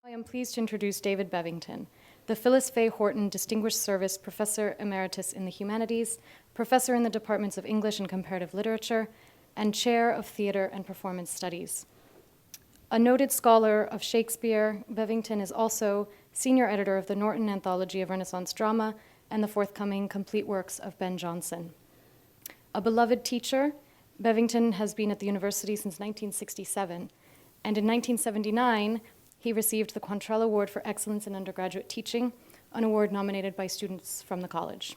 I am pleased to introduce David Bevington, the Phyllis Fay Horton Distinguished Service Professor Emeritus in the Humanities, Professor in the Departments of English and Comparative Literature, and Chair of Theater and Performance Studies. A noted scholar of Shakespeare, Bevington is also senior editor of the Norton Anthology of Renaissance Drama and the forthcoming complete works of Ben Jonson. A beloved teacher, Bevington has been at the university since 1967, and in 1979, he received the Quantrell Award for Excellence in Undergraduate Teaching, an award nominated by students from the college.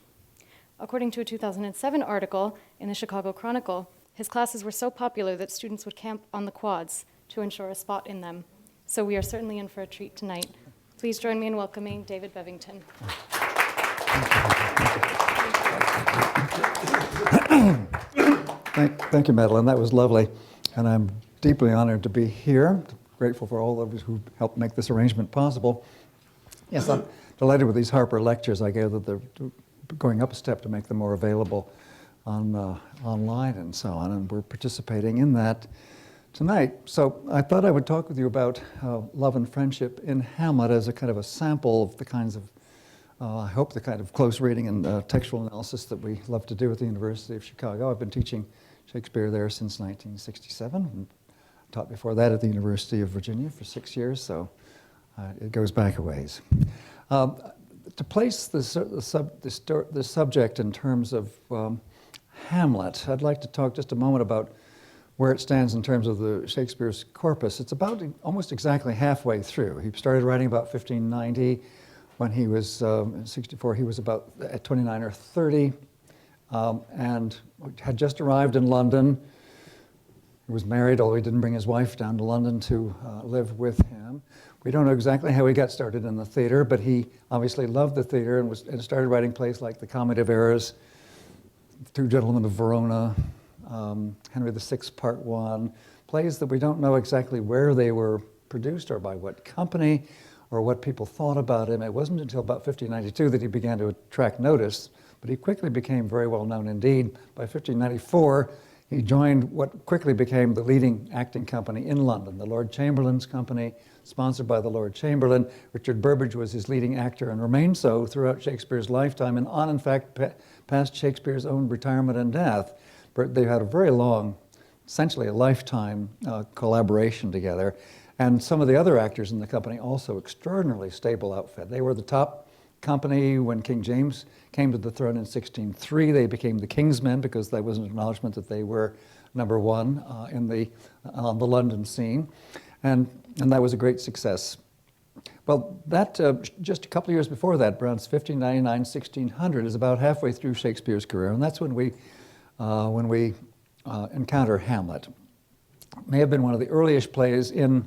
According to a 2007 article in the Chicago Chronicle, his classes were so popular that students would camp on the quads to ensure a spot in them. So we are certainly in for a treat tonight. Please join me in welcoming David Bevington. Thank you, Madeline. That was lovely. And I'm deeply honored to be here. Grateful for all of you who helped make this arrangement possible. Yes, I'm delighted with these Harper lectures. I gather they're going up a step to make them more available online and so on, and we're participating in that tonight. So I thought I would talk with you about love and friendship in Hamlet as a kind of a sample of the kinds of, I hope, the kind of close reading and textual analysis that we love to do at the University of Chicago. I've been teaching Shakespeare there since 1967. And taught before that at the University of Virginia for 6 years, so it goes back a ways. To place the subject in terms of Hamlet, I'd like to talk just a moment about where it stands in terms of the Shakespeare's corpus. It's about almost exactly halfway through. He started writing about 1590. When he was 64, he was about at 29 or 30, and had just arrived in London. He was married, although he didn't bring his wife down to London to live with him. We don't know exactly how he got started in the theater, but he obviously loved the theater and started writing plays like The Comedy of Errors, Two Gentlemen of Verona, Henry VI, Part 1, plays that we don't know exactly where they were produced or by what company or what people thought about him. It wasn't until about 1592 that he began to attract notice, but he quickly became very well known indeed. By 1594, he joined what quickly became the leading acting company in London, the Lord Chamberlain's Company, sponsored by the Lord Chamberlain. Richard Burbage was his leading actor and remained so throughout Shakespeare's lifetime and on, in fact, past Shakespeare's own retirement and death. They had a very long, essentially a lifetime collaboration together. And some of the other actors in the company also extraordinarily stable outfit. They were the top company when King James came to the throne in 1603. They became the King's Men because that was an acknowledgement that they were number one on the London scene, and that was a great success. Well, that just a couple of years before that, around 1599, 1600, is about halfway through Shakespeare's career, and that's when we encounter Hamlet. It may have been one of the earliest plays in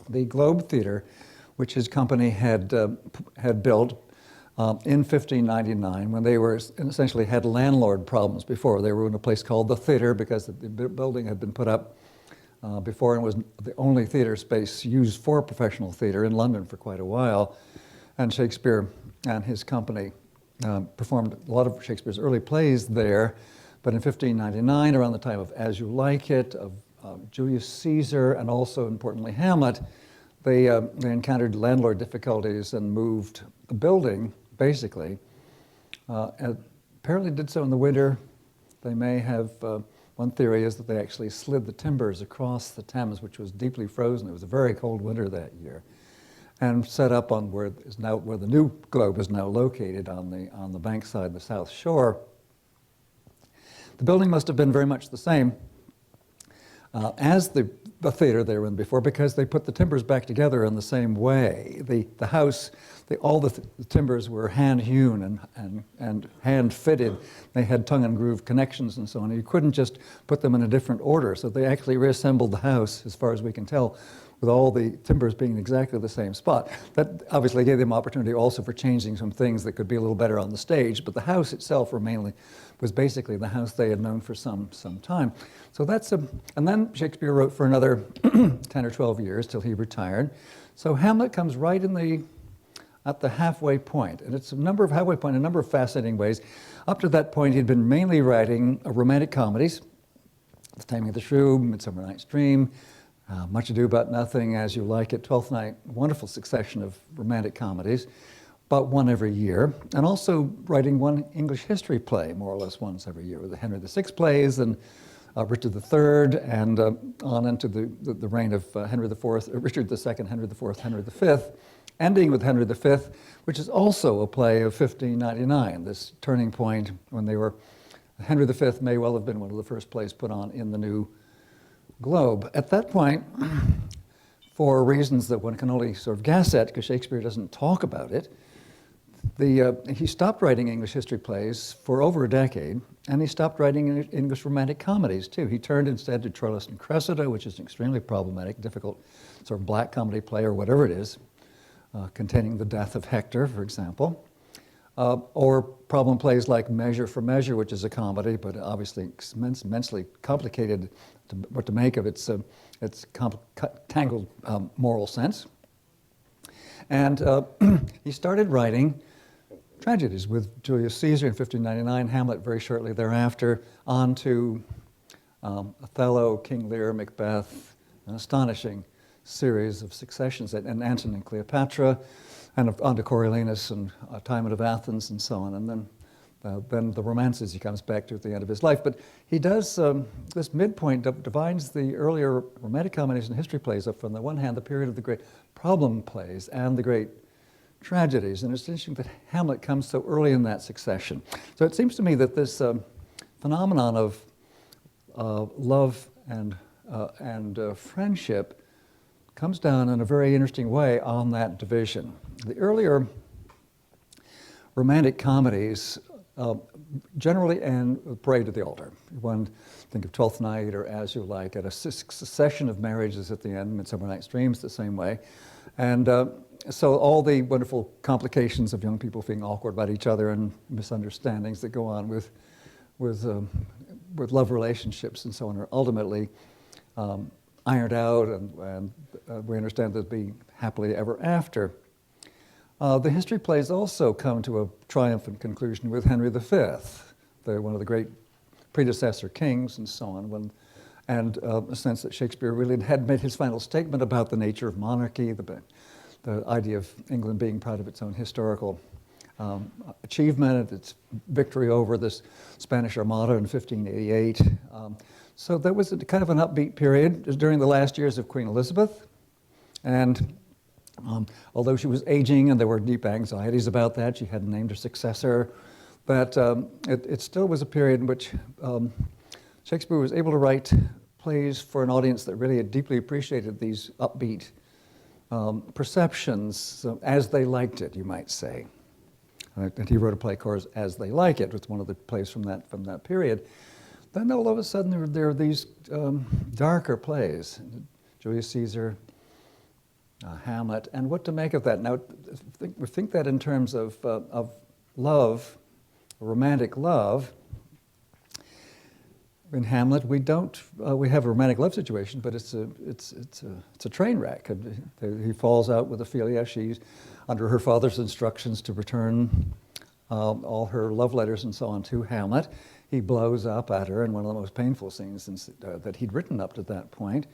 the Globe Theatre, which his company had built in 1599, when they were essentially had landlord problems before. They were in a place called the Theatre because the building had been put up before and was the only theatre space used for professional theatre in London for quite a while. And Shakespeare and his company performed a lot of Shakespeare's early plays there. But in 1599, around the time of As You Like It, of Julius Caesar, and also importantly Hamlet, they encountered landlord difficulties and moved the building, basically. Apparently did so in the winter. They may have, one theory is that they actually slid the timbers across the Thames, which was deeply frozen. It was a very cold winter that year. And set up on where the new Globe is now located on the bankside, the South Shore. The building must have been very much the same as the theater they were in before, because they put the timbers back together in the same way. The house, all the timbers were hand-hewn and hand-fitted. They had tongue and groove connections and so on. You couldn't just put them in a different order, so they actually reassembled the house, as far as we can tell, with all the timbers being exactly the same spot. That obviously gave them opportunity also for changing some things that could be a little better on the stage, but the house itself was basically the house they had known for some time. So and then Shakespeare wrote for another 10 or 12 years till he retired. So Hamlet comes right at the halfway point, and it's a number of fascinating ways. Up to that point, he'd been mainly writing romantic comedies, The Taming of the Shrew, Midsummer Night's Dream, Much Ado About Nothing, As You Like It, Twelfth Night, wonderful succession of romantic comedies, about one every year, and also writing one English history play, more or less once every year, with the Henry VI plays and Richard III, and on into the reign of Henry IV, Richard II, Henry IV, Henry V, ending with Henry V, which is also a play of 1599, this turning point when they were, Henry V may well have been one of the first plays put on in the new globe. At that point, for reasons that one can only sort of guess at, because Shakespeare doesn't talk about it, he stopped writing English history plays for over a decade, and he stopped writing English romantic comedies too. He turned instead to Troilus and Cressida, which is an extremely problematic, difficult sort of black comedy play or whatever it is, containing the death of Hector, for example. Or problem plays like Measure for Measure, which is a comedy, but obviously immensely complicated what to make of its tangled moral sense. And he started writing tragedies with Julius Caesar in 1599, Hamlet very shortly thereafter, on to Othello, King Lear, Macbeth, an astonishing series of successions, and Antony and Cleopatra, and on to Coriolanus and Timon of Athens and so on, and then the romances he comes back to at the end of his life. But he does, this midpoint divides the earlier romantic comedies and history plays up from the one hand, the period of the great problem plays and the great tragedies. And it's interesting that Hamlet comes so early in that succession. So it seems to me that this phenomenon of love and friendship comes down in a very interesting way on that division. The earlier romantic comedies generally end with Parade to the Altar. One, think of Twelfth Night or As You Like It, a succession of marriages at the end, Midsummer Night's Dream's the same way. And so all the wonderful complications of young people feeling awkward about each other and misunderstandings that go on with love relationships and so on are ultimately ironed out, and we understand that being happily ever after. The history plays also come to a triumphant conclusion with Henry V, one of the great predecessor kings and so on, and a sense that Shakespeare really had made his final statement about the nature of monarchy, the idea of England being proud of its own historical achievement, its victory over this Spanish Armada in 1588. So that was kind of an upbeat period during the last years of Queen Elizabeth. And although she was aging and there were deep anxieties about that, she hadn't named her successor, but it still was a period in which Shakespeare was able to write plays for an audience that really had deeply appreciated these upbeat perceptions as they liked it, you might say. And he wrote a play, of course, As They Like It. It's one of the plays from that period. Then all of a sudden there are these darker plays, Julius Caesar, Hamlet, and what to make of that. Now, we think that in terms of love, romantic love. In Hamlet, we have a romantic love situation, but it's a train wreck. He falls out with Ophelia. She's under her father's instructions to return all her love letters and so on to Hamlet. He blows up at her in one of the most painful scenes that he'd written up to that point,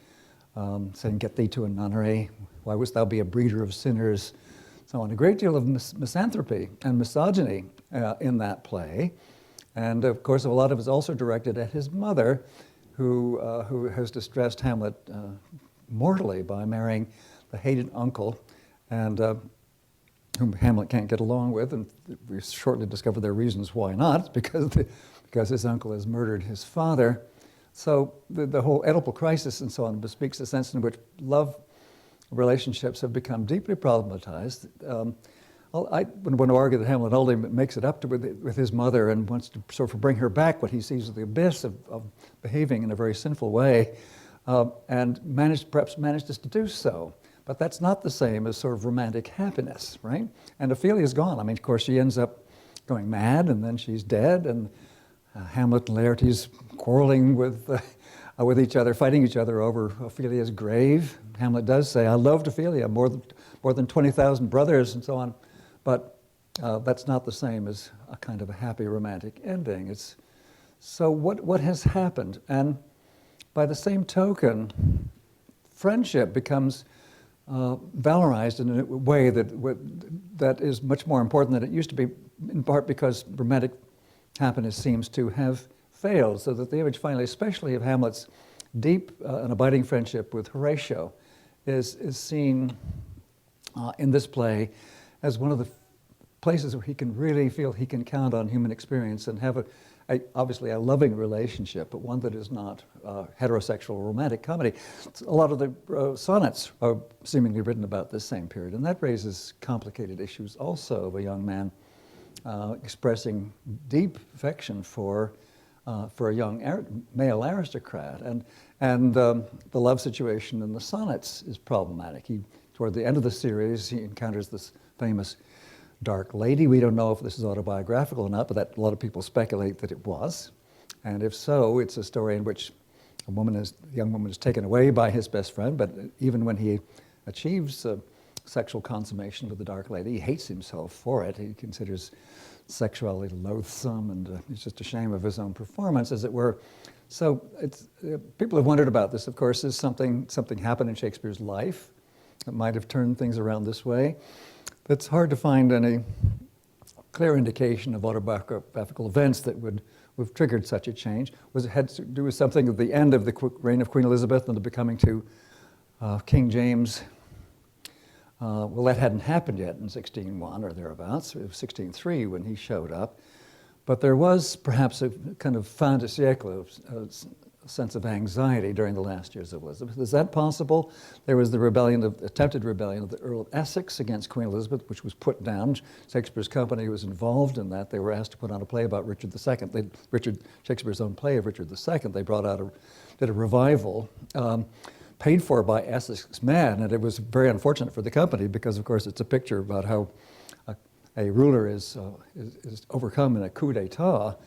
saying, "Get thee to a nunnery. Why wouldst thou be a breeder of sinners?" So on. A great deal of misanthropy and misogyny in that play. And of course, a lot of it is also directed at his mother, who has distressed Hamlet mortally by marrying the hated uncle, and whom Hamlet can't get along with. And we shortly discover their reasons why not, because his uncle has murdered his father. So the whole Oedipal crisis and so on bespeaks a sense in which love relationships have become deeply problematized. I would want to argue that Hamlet ultimately makes it up with his mother and wants to sort of bring her back what he sees as the abyss of behaving in a very sinful way, and perhaps manages to do so. But that's not the same as sort of romantic happiness, right? And Ophelia's gone. I mean, of course, she ends up going mad, and then she's dead, and Hamlet and Laertes quarreling with each other, fighting each other over Ophelia's grave. Hamlet does say, "I loved Ophelia more than 20,000 brothers," and so on. But that's not the same as a kind of a happy romantic ending. So what has happened? And by the same token, friendship becomes valorized in a way that is much more important than it used to be, in part because romantic happiness seems to have failed, so that the image finally, especially of Hamlet's deep and abiding friendship with Horatio, is seen in this play as one of the places where he can really feel he can count on human experience and have obviously a loving relationship, but one that is not heterosexual romantic comedy. A lot of the sonnets are seemingly written about this same period, and that raises complicated issues also of a young man expressing deep affection for a young male aristocrat, and the love situation in the sonnets is problematic. Toward the end of the series, he encounters this famous dark lady. We don't know if this is autobiographical or not, but a lot of people speculate that it was. And if so, it's a story in which a young woman is taken away by his best friend, but even when he achieves sexual consummation with the dark lady, he hates himself for it. He considers sexuality loathsome, and he's just ashamed of his own performance, as it were. So people have wondered about this, of course. Is something happened in Shakespeare's life that might have turned things around this way? It's hard to find any clear indication of autobiographical events that would have triggered such a change. Was it had to do with something at the end of the reign of Queen Elizabeth and the becoming to King James? Well, that hadn't happened yet in 1601 or thereabouts. It was 1603 when he showed up. But there was perhaps a kind of fin de siècle, a sense of anxiety during the last years of Elizabeth. Is that possible? There was the attempted rebellion of the Earl of Essex against Queen Elizabeth, which was put down. Shakespeare's company was involved in that. They were asked to put on a play about Richard II. Shakespeare's own play of Richard II. They did a revival, paid for by Essex's men, and it was very unfortunate for the company because, of course, it's a picture about how a ruler is overcome in a coup d'etat.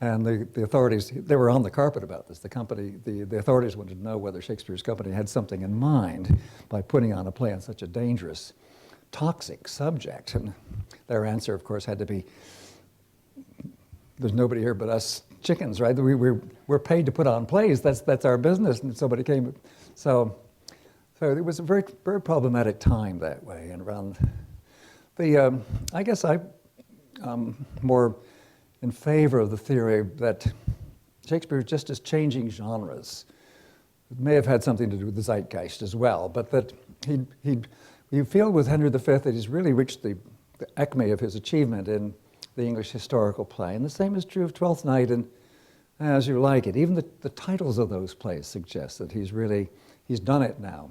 And the authorities, they were on the carpet about this. The authorities wanted to know whether Shakespeare's company had something in mind by putting on a play on such a dangerous, toxic subject. And their answer, of course, had to be, there's nobody here but us chickens, right? We're paid to put on plays. That's our business. And somebody came. So it was a very, very problematic time that way. And around I guess more in favor of the theory that Shakespeare just is changing genres. It may have had something to do with the zeitgeist as well, but that you feel with Henry V that he's really reached the acme of his achievement in the English historical play. And the same is true of Twelfth Night and As You Like It. Even the titles of those plays suggest that he's done it now.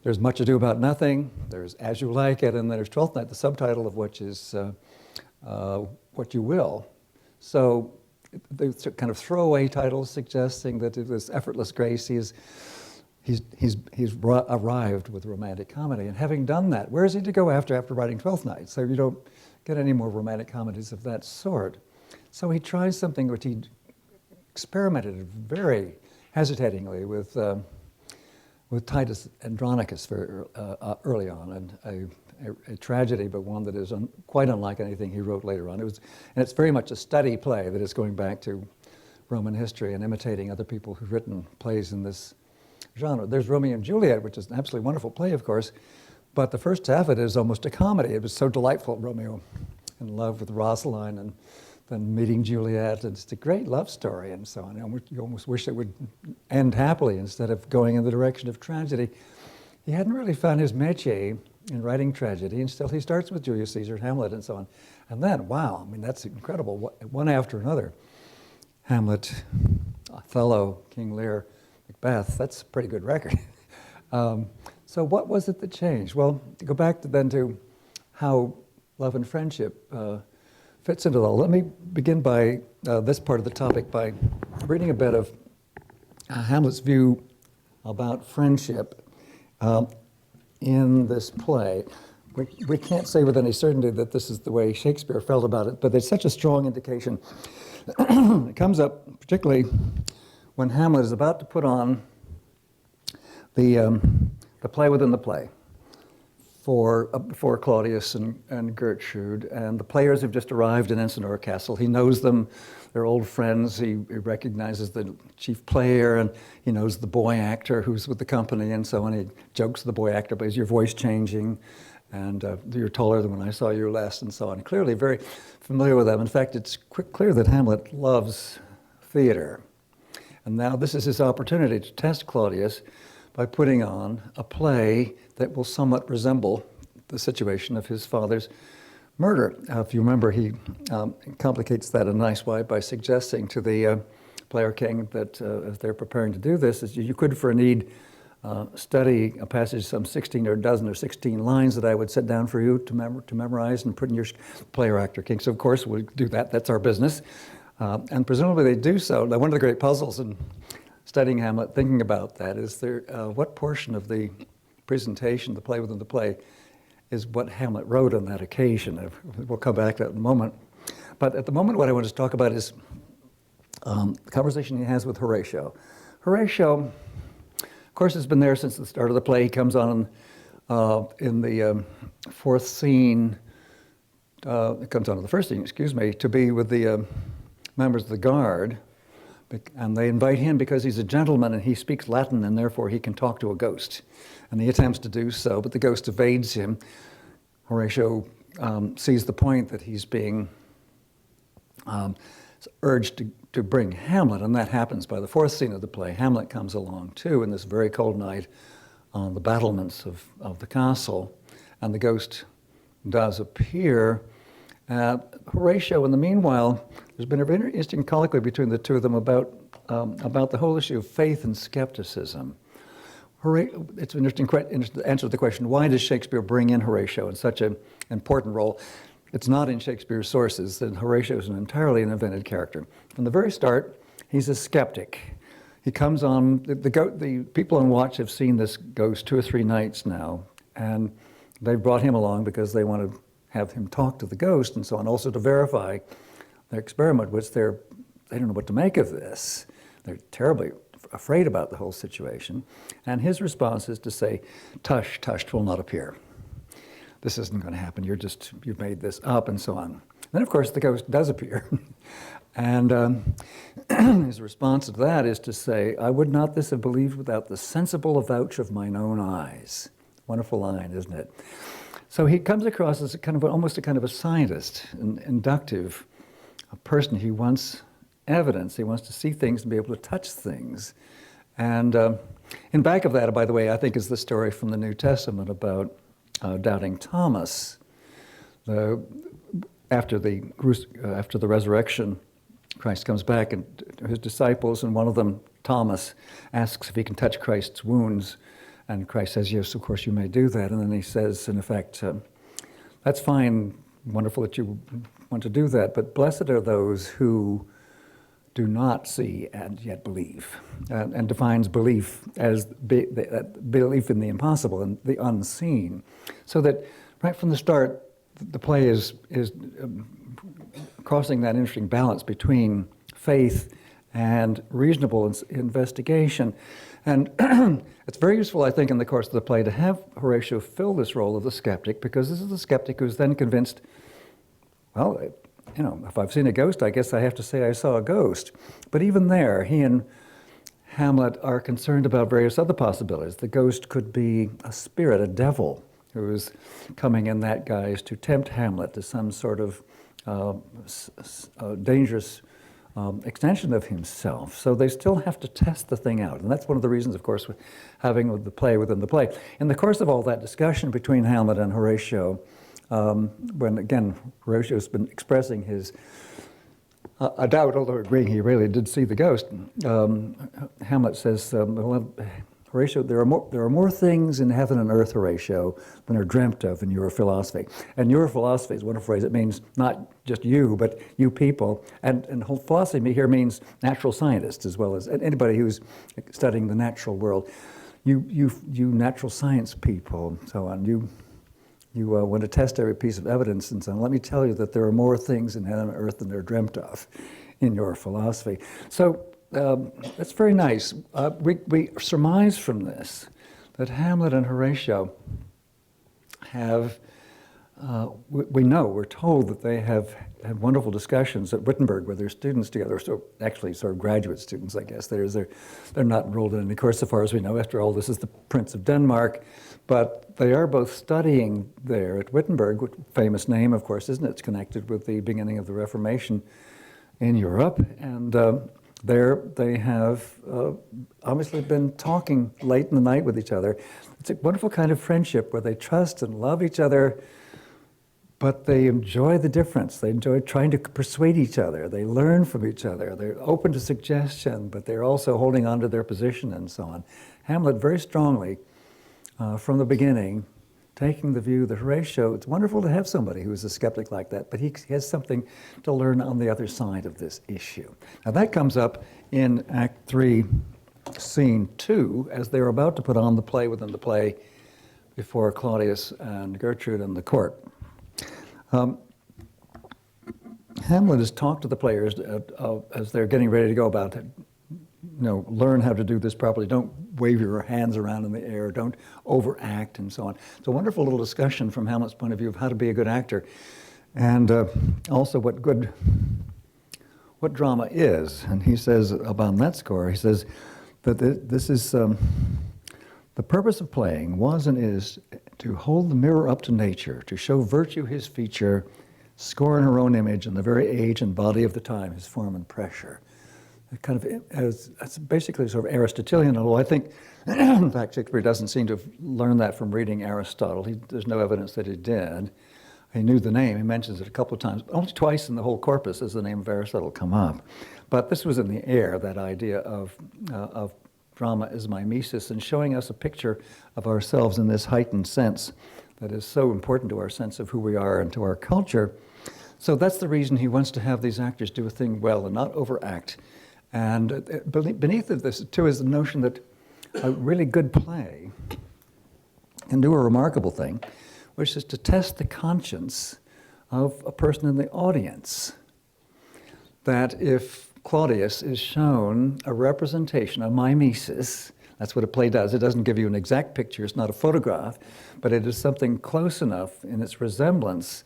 There's Much Ado About Nothing, there's As You Like It, and there's Twelfth Night, the subtitle of which is What You Will. So the kind of throwaway titles suggesting that it was effortless grace. He's arrived with romantic comedy, and having done that, where is he to go after writing Twelfth Night? So you don't get any more romantic comedies of that sort. So he tries something which he experimented very hesitatingly with Titus Andronicus very early on, and a tragedy, but one that is quite unlike anything he wrote later on. And it's very much a study play that is going back to Roman history and imitating other people who've written plays in this genre. There's Romeo and Juliet, which is an absolutely wonderful play, of course, but the first half of it is almost a comedy. It was so delightful, Romeo in love with Rosaline and then meeting Juliet. And it's a great love story and so on. You almost wish it would end happily instead of going in the direction of tragedy. He hadn't really found his métier in writing tragedy, and still he starts with Julius Caesar, Hamlet, and so on. And then, wow, I mean, that's incredible, one after another. Hamlet, Othello, King Lear, Macbeth, that's a pretty good record. So what was it that changed? Well, to go back to how love and friendship fits into it all, let me begin by this part of the topic by reading a bit of Hamlet's view about friendship in this play. We can't say with any certainty that this is the way Shakespeare felt about it, but there's such a strong indication. It comes up particularly when Hamlet is about to put on the play within the play. for Claudius and Gertrude, and the players have just arrived in Encinor Castle. He knows them, they're old friends. He recognizes the chief player, and he knows the boy actor who's with the company, and so on. He jokes to the boy actor, but is your voice changing? And you're taller than when I saw you last, and so on. Clearly very familiar with them. In fact, it's clear that Hamlet loves theater. And now this is his opportunity to test Claudius by putting on a play that will somewhat resemble the situation of his father's murder. If you remember, he complicates that in a nice way by suggesting to the player king that as they're preparing to do this, is you could, for a need, study a passage, some 16 or a dozen or 16 lines that I would set down for you to memorize and put in your player actor king. So of course we'll do that, that's our business. And presumably they do so. Now, one of the great puzzles in studying Hamlet, thinking about that, is there what portion of the presentation, the play within the play, is what Hamlet wrote on that occasion. We'll come back to that in a moment. But at the moment, what I want to talk about is the conversation he has with Horatio. Horatio, of course, has been there since the start of the play. He comes on in the fourth scene, it comes on in the first scene, excuse me, to be with the members of the guard. And they invite him because he's a gentleman and he speaks Latin, and therefore he can talk to a ghost. And he attempts to do so, but the ghost evades him. Horatio sees the point that he's being urged to bring Hamlet, and that happens by the fourth scene of the play. Hamlet comes along too in this very cold night on the battlements of the castle, and the ghost does appear. Horatio, in the meanwhile, there's been a very interesting colloquy between the two of them about the whole issue of faith and skepticism. It's an interesting answer to the question, why does Shakespeare bring in Horatio in such an important role? It's not in Shakespeare's sources, that Horatio is an entirely invented character. From the very start, he's a skeptic. He comes on, the people on watch have seen this ghost 2 or 3 nights now, and they've brought him along because they want to have him talk to the ghost and so on, also to verify their experiment, which they don't know what to make of this. They're terribly afraid about the whole situation. And his response is to say, "Tush, tush, 'twill not appear. This isn't going to happen. You've made this up," and so on. Then, of course, the ghost does appear. And his response to that is to say, "I would not this have believed without the sensible avouch of mine own eyes." Wonderful line, isn't it? So he comes across as almost a kind of a scientist, an inductive, a person. He wants evidence. He wants to see things and be able to touch things. And in back of that, by the way, I think is the story from the New Testament about doubting Thomas. After the resurrection, Christ comes back and his disciples, and one of them, Thomas, asks if he can touch Christ's wounds. And Christ says, "Yes, of course you may do that." And then he says, in effect, "That's fine, wonderful that you want to do that, but blessed are those who do not see and yet believe," and defines belief as belief in the impossible and the unseen. So that right from the start, the play is crossing that interesting balance between faith and reasonable investigation. And it's very useful, I think, in the course of the play to have Horatio fill this role of the skeptic, because this is the skeptic who's then convinced, well, if I've seen a ghost, I guess I have to say I saw a ghost. But even there, he and Hamlet are concerned about various other possibilities. The ghost could be a spirit, a devil, who is coming in that guise to tempt Hamlet to some sort of dangerous extension of himself. So they still have to test the thing out. And that's one of the reasons, of course, having the play within the play. In the course of all that discussion between Hamlet and Horatio, when, again, Horatio's been expressing his a doubt, although agreeing he really did see the ghost, Hamlet says, "Horatio, there are more things in heaven and earth, Horatio, than are dreamt of in your philosophy." And your philosophy is a wonderful phrase. It means not just you, but you people. And whole philosophy here means natural scientists as well as anybody who's studying the natural world. You natural science people, so on. You want to test every piece of evidence and so on. Let me tell you that there are more things in heaven and earth than are dreamt of in your philosophy. So that's very nice. We surmise from this that Hamlet and Horatio have, we're told that they have had wonderful discussions at Wittenberg with their students together, so actually sort of graduate students, I guess. They're not enrolled in any course so far as we know. After all, this is the Prince of Denmark, but they are both studying there at Wittenberg, which famous name, of course, isn't it? It's connected with the beginning of the Reformation in Europe, and there they have obviously been talking late in the night with each other. It's a wonderful kind of friendship where they trust and love each other, but they enjoy the difference. They enjoy trying to persuade each other. They learn from each other. They're open to suggestion, but they're also holding on to their position and so on. Hamlet very strongly, from the beginning, taking the view that Horatio, it's wonderful to have somebody who is a skeptic like that, but he has something to learn on the other side of this issue. Now that comes up in Act 3, Scene 2, as they're about to put on the play within the play before Claudius and Gertrude and the court. Hamlet has talked to the players as they're getting ready to go about it. Learn how to do this properly. Don't wave your hands around in the air. Don't overact and so on. It's a wonderful little discussion from Hamlet's point of view of how to be a good actor, and also what drama is. And he says about that score, he says that this is the purpose of playing was and is to hold the mirror up to nature, to show virtue his feature, scorn her own image, and the very age and body of the time his form and pressure. It's basically sort of Aristotelian, although I think, in fact, Shakespeare doesn't seem to have learned that from reading Aristotle. There's no evidence that he did. He knew the name. He mentions it a couple of times. Only twice in the whole corpus does the name of Aristotle come up. But this was in the air, that idea of drama as mimesis, and showing us a picture of ourselves in this heightened sense that is so important to our sense of who we are and to our culture. So that's the reason he wants to have these actors do a thing well and not overact. And beneath this, too, is the notion that a really good play can do a remarkable thing, which is to test the conscience of a person in the audience. That if Claudius is shown a representation, a mimesis, that's what a play does. It doesn't give you an exact picture, it's not a photograph, but it is something close enough in its resemblance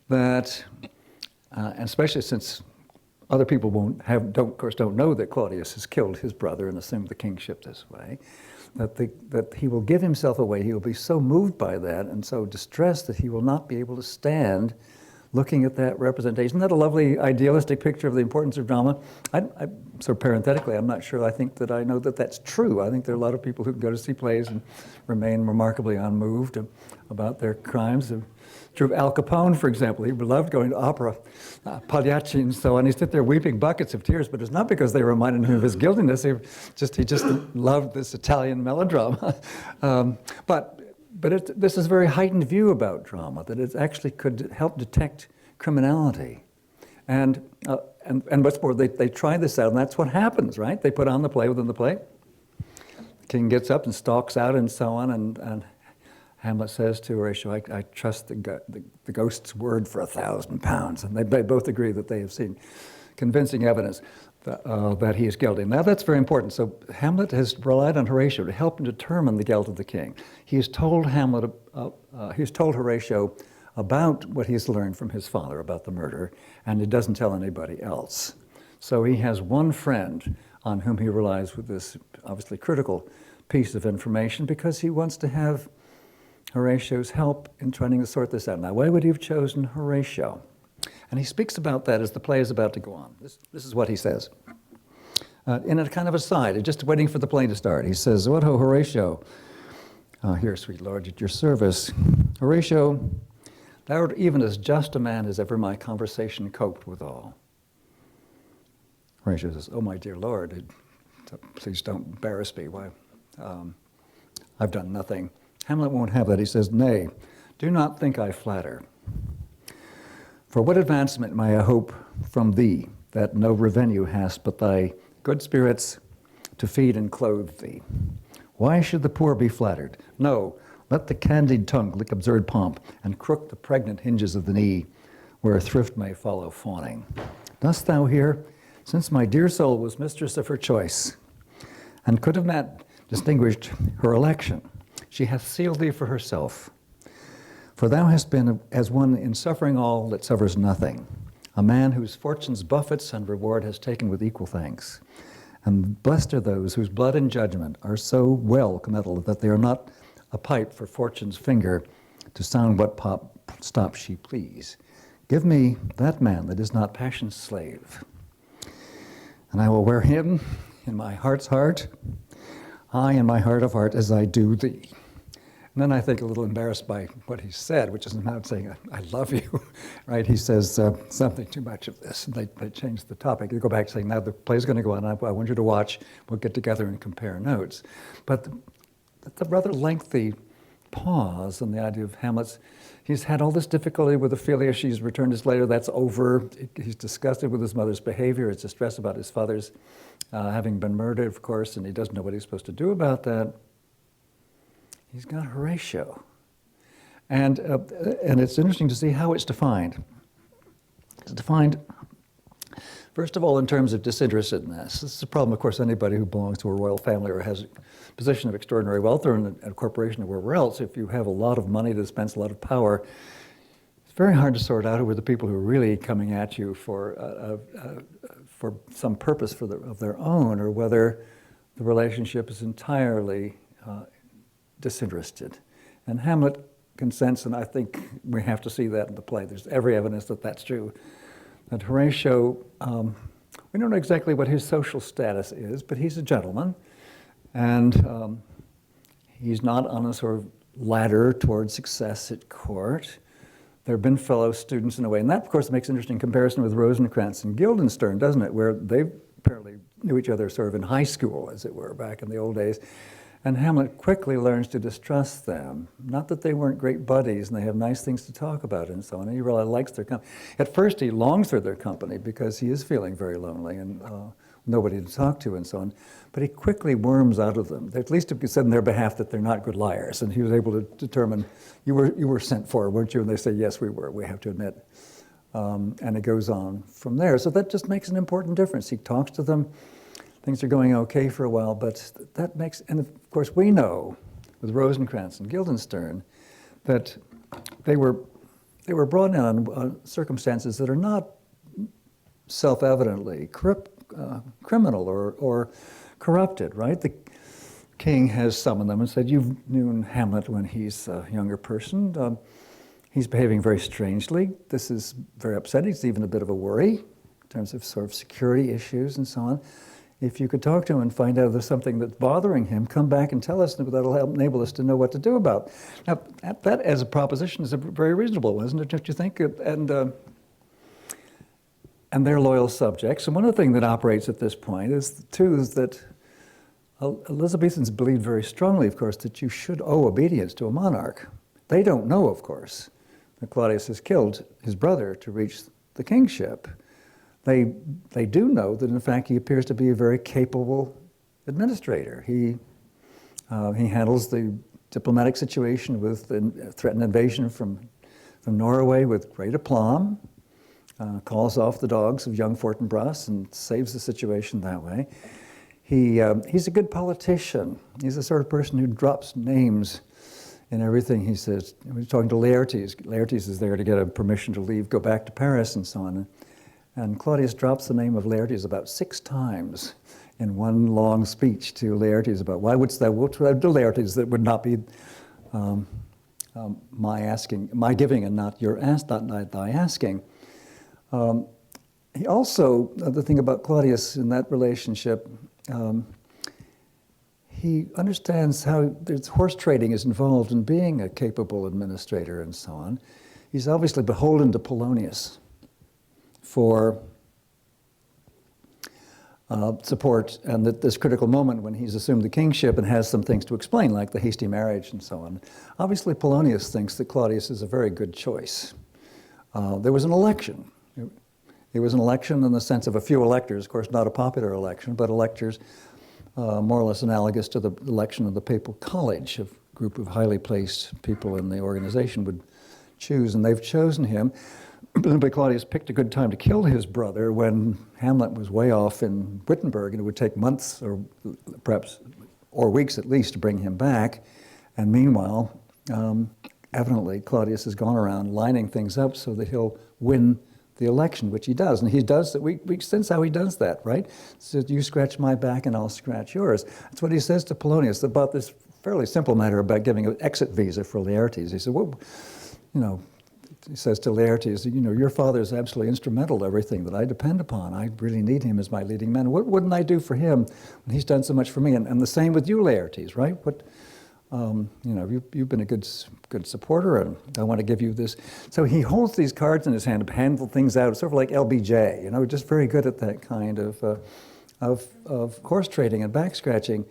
that, and especially since other people don't know that Claudius has killed his brother and assumed the kingship this way, that he will give himself away. He will be so moved by that and so distressed that he will not be able to stand looking at that representation. Isn't that a lovely idealistic picture of the importance of drama? So parenthetically, I'm not sure I think that I know that that's true. I think there are a lot of people who can go to see plays and remain remarkably unmoved about their crimes. True of Al Capone, for example. He loved going to opera, Pagliacci and so on. He'd sit there weeping buckets of tears, but it's not because they reminded him of his guiltiness. He just loved this Italian melodrama. But this is a very heightened view about drama, that it actually could help detect criminality. And what's more, they try this out, and that's what happens, right? They put on the play within the play. The king gets up and stalks out and so on, and Hamlet says to Horatio, I trust the ghost's word for £1,000. And they both agree that they have seen convincing evidence that he is guilty. Now that's very important. So Hamlet has relied on Horatio to help him determine the guilt of the king. He's told Horatio about what he's learned from his father about the murder, and he doesn't tell anybody else. So he has one friend on whom he relies with this obviously critical piece of information, because he wants to have Horatio's help in trying to sort this out. Now, why would he have chosen Horatio? And he speaks about that as the play is about to go on. This is what he says. In a kind of aside, just waiting for the play to start, he says, "What ho, Horatio, here, sweet lord, at your service. Horatio, thou art even as just a man as ever my conversation coped withal." Horatio says, "Oh, my dear lord, please don't embarrass me. Why, I've done nothing." Hamlet won't have that. He says, "Nay, do not think I flatter. For what advancement may I hope from thee, that no revenue hast but thy good spirits to feed and clothe thee? Why should the poor be flattered? No, let the candied tongue lick absurd pomp, and crook the pregnant hinges of the knee, where thrift may follow fawning. Dost thou hear? Since my dear soul was mistress of her choice, and could have distinguished her election, she hath sealed thee for herself. For thou hast been as one in suffering all that suffers nothing, a man whose fortune's buffets and reward has taken with equal thanks. And blessed are those whose blood and judgment are so well committed that they are not a pipe for fortune's finger to sound what stop she please. Give me that man that is not passion's slave, and I will wear him in my heart's heart, I in my heart of heart, as I do thee. And then I think a little embarrassed by what he said, which is not saying, I love you, right? He says something too much of this, and they changed the topic. They go back saying, now the play's going to go on, I want you to watch, we'll get together and compare notes. But the rather lengthy pause on the idea of Hamlet's, he's had all this difficulty with Ophelia, she's returned us later, that's over. He's disgusted with his mother's behavior, it's distress about his father's having been murdered, of course, and he doesn't know what he's supposed to do about that. He's got Horatio. And it's interesting to see how it's defined. It's defined, first of all, in terms of disinterestedness. This is a problem, of course, anybody who belongs to a royal family or has a position of extraordinary wealth or in a corporation or wherever else. If you have a lot of money that dispense a lot of power, it's very hard to sort out who are the people who are really coming at you for some purpose of their own, or whether the relationship is entirely disinterested. And Hamlet consents, and I think we have to see that in the play. There's every evidence that that's true. That Horatio, we don't know exactly what his social status is, but he's a gentleman, and he's not on a sort of ladder towards success at court. There have been fellow students in a way, and that, of course, makes an interesting comparison with Rosencrantz and Guildenstern, doesn't it, where they apparently knew each other sort of in high school, as it were, back in the old days. And Hamlet quickly learns to distrust them. Not that they weren't great buddies and they have nice things to talk about and so on. And he really likes their company. At first he longs for their company because he is feeling very lonely and nobody to talk to and so on. But he quickly worms out of them. At least it said on their behalf that they're not good liars. And he was able to determine, you were sent for, weren't you? And they say, yes, we were, we have to admit. And it goes on from there. So that just makes an important difference. He talks to them. Things are going okay for a while, but that makes, and of course we know with Rosencrantz and Guildenstern that they were brought in on circumstances that are not self-evidently criminal or corrupted, right? The king has summoned them and said, you've known Hamlet when he's a younger person. He's behaving very strangely. This is very upsetting. It's even a bit of a worry in terms of sort of security issues and so on. If you could talk to him and find out if there's something that's bothering him, come back and tell us, and that'll help enable us to know what to do about. Now, that as a proposition is a very reasonable one, isn't it, don't you think? And they're loyal subjects. And one of the things that operates at this point is, too, is that Elizabethans believed very strongly, of course, that you should owe obedience to a monarch. They don't know, of course, that Claudius has killed his brother to reach the kingship. They do know that, in fact, he appears to be a very capable administrator. He handles the diplomatic situation with the threatened invasion from Norway with great aplomb, calls off the dogs of young Fortinbras and saves the situation that way. He's a good politician. He's the sort of person who drops names in everything he says. We're talking to Laertes. Laertes is there to get a permission to leave, go back to Paris and so on. And Claudius drops the name of Laertes about 6 times in one long speech to Laertes about why wouldst thou do Laertes that would not be my giving and not thy asking. He also, the thing about Claudius in that relationship, he understands how horse trading is involved in being a capable administrator and so on. He's obviously beholden to Polonius for support, and at this critical moment when he's assumed the kingship and has some things to explain, like the hasty marriage and so on. Obviously, Polonius thinks that Claudius is a very good choice. There was an election. It was an election in the sense of a few electors, of course, not a popular election, but electors more or less analogous to the election of the Papal College, a group of highly placed people in the organization would choose, and they've chosen him. Presumably Claudius picked a good time to kill his brother when Hamlet was way off in Wittenberg, and it would take months or perhaps, or weeks at least, to bring him back. And meanwhile, evidently Claudius has gone around lining things up so that he'll win the election, which he does. And he does that. We sense how he does that, right? So you scratch my back and I'll scratch yours. That's what he says to Polonius about this fairly simple matter about giving an exit visa for Laertes. He said, well, he says to Laertes, your father is absolutely instrumental to everything that I depend upon. I really need him as my leading man. What wouldn't I do for him when he's done so much for me? And the same with you, Laertes, right? You've been a good supporter, and I want to give you this. So he holds these cards in his hand to handle things out, sort of like LBJ, just very good at that kind of horse trading and back scratching.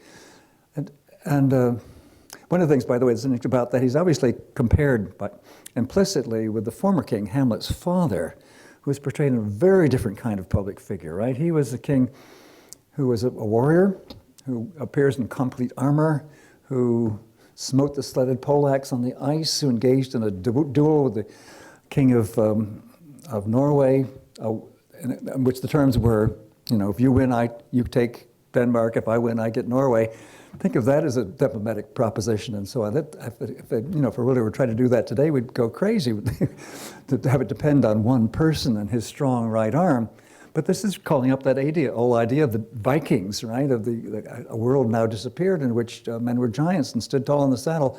And one of the things, by the way, that's interesting about that, he's obviously compared implicitly with the former king, Hamlet's father, who was portrayed in a very different kind of public figure, right? He was a king who was a warrior, who appears in complete armor, who smote the sledded poleaxe on the ice, who engaged in a duel with the king of Norway, in which the terms were, if you win, you take Denmark. If I win, I get Norway. Think of that as a diplomatic proposition and so on. If we really were trying to do that today, we'd go crazy to have it depend on one person and his strong right arm. But this is calling up that whole idea of the Vikings, right? Of a world now disappeared in which men were giants and stood tall in the saddle.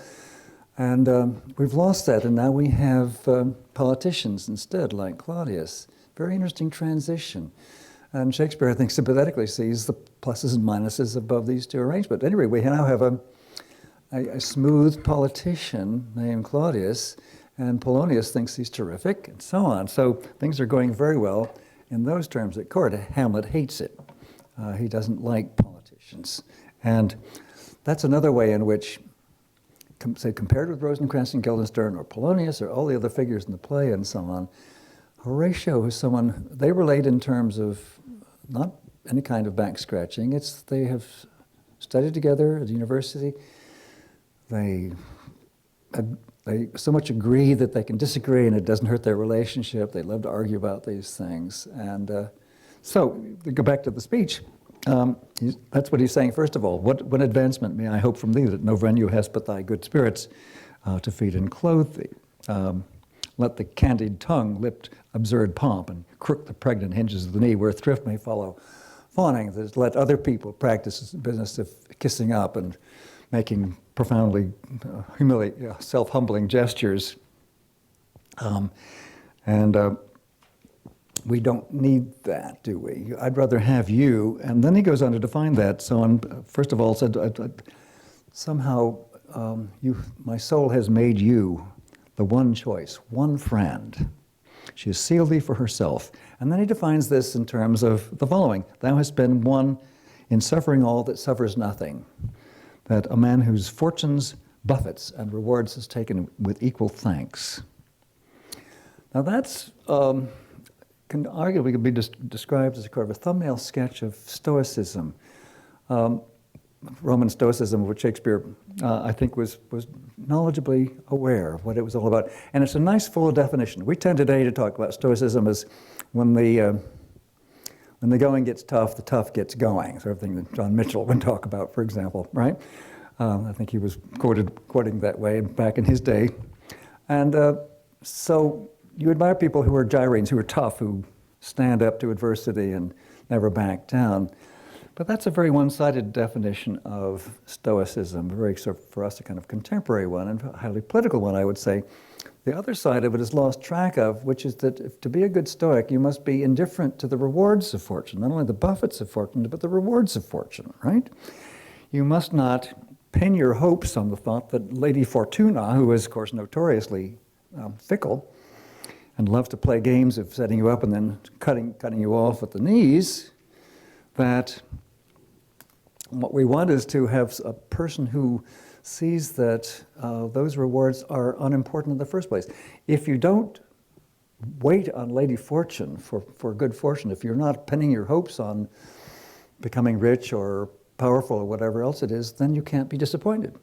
And we've lost that, and now we have politicians instead, like Claudius. Very interesting transition. And Shakespeare, I think, sympathetically sees the pluses and minuses above these two arrangements. But anyway, we now have a smooth politician named Claudius, and Polonius thinks he's terrific, and so on. So things are going very well in those terms at court. Hamlet hates it. He doesn't like politicians. And that's another way in which, say, compared with Rosencrantz and Guildenstern or Polonius or all the other figures in the play and so on, Horatio is someone, they relate in terms of not any kind of back scratching. They have studied together at the university. They so much agree that they can disagree and it doesn't hurt their relationship. They love to argue about these things. And so, to go back to the speech, that's what he's saying. First of all, what advancement may I hope from thee, that no venue hast but thy good spirits to feed and clothe thee? Let the candied tongue lift absurd pomp and crook the pregnant hinges of the knee where thrift may follow fawning. Let other people practice the business of kissing up and making profoundly self-humbling gestures. We don't need that, do we? I'd rather have you. And then he goes on to define that. So first of all, said, somehow my soul has made you the one choice, one friend. She has sealed thee for herself. And then he defines this in terms of the following. Thou hast been one in suffering all that suffers nothing. That a man whose fortunes, buffets, and rewards is taken with equal thanks. Now that's, can arguably be described as a kind of a thumbnail sketch of Stoicism. Roman Stoicism, of which Shakespeare, I think, was knowledgeably aware of what it was all about. And it's a nice full definition. We tend today to talk about Stoicism as when the going gets tough, the tough gets going. Sort of thing that John Mitchell would talk about, for example, right? I think he was quoting that way back in his day. And so you admire people who are gyranes, who are tough, who stand up to adversity and never back down. But that's a very one-sided definition of Stoicism, very sort of, for us, a kind of contemporary one and a highly political one, I would say. The other side of it is lost track of, which is that to be a good Stoic, you must be indifferent to the rewards of fortune, not only the buffets of fortune, but the rewards of fortune, right? You must not pin your hopes on the thought that Lady Fortuna, who is, of course, notoriously fickle and loves to play games of setting you up and then cutting you off at the knees, that what we want is to have a person who sees that those rewards are unimportant in the first place. If you don't wait on Lady Fortune for good fortune, if you're not pinning your hopes on becoming rich or powerful or whatever else it is, then you can't be disappointed.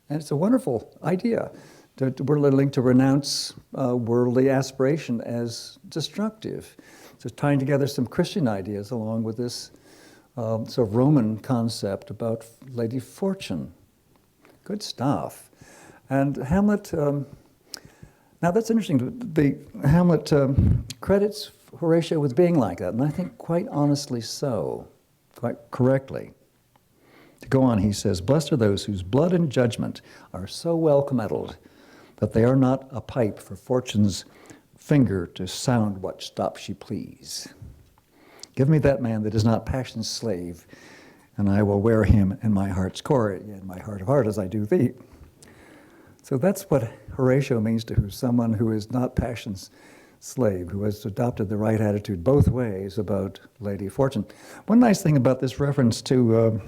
And it's a wonderful idea. We're willing to renounce worldly aspiration as destructive. So tying together some Christian ideas along with this sort of Roman concept about Lady Fortune. Good stuff. And Hamlet, now that's interesting. Hamlet credits Horatio with being like that, and I think quite honestly so, quite correctly. To go on, he says, "Blessed are those whose blood and judgment are so well committed that they are not a pipe for fortune's finger to sound what stop she please. Give me that man that is not passion's slave, and I will wear him in my heart's core, in my heart of heart, as I do thee." So that's what Horatio means to someone who is not passion's slave, who has adopted the right attitude both ways about Lady Fortune. One nice thing about this reference to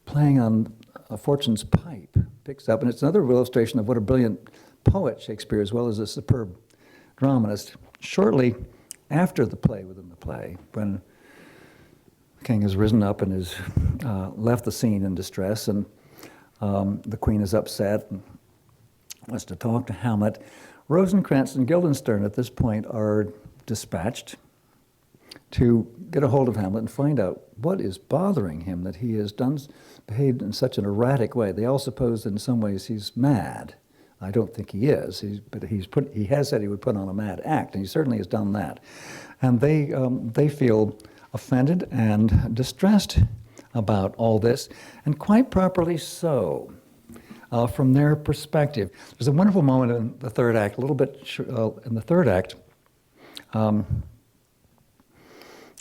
playing on Fortune's pipe picks up, and it's another illustration of what a brilliant poet Shakespeare, as well as a superb dramatist. Shortly after the play within the play, when the king has risen up and has left the scene in distress, and the queen is upset and wants to talk to Hamlet, Rosencrantz and Guildenstern at this point are dispatched to get a hold of Hamlet and find out what is bothering him, that he has behaved in such an erratic way. They all suppose that in some ways he's mad. I don't think he is, but he has said he would put on a mad act, and he certainly has done that. And they feel offended and distressed about all this, and quite properly so, from their perspective. There's a wonderful moment in the third act, a little bit in the third act,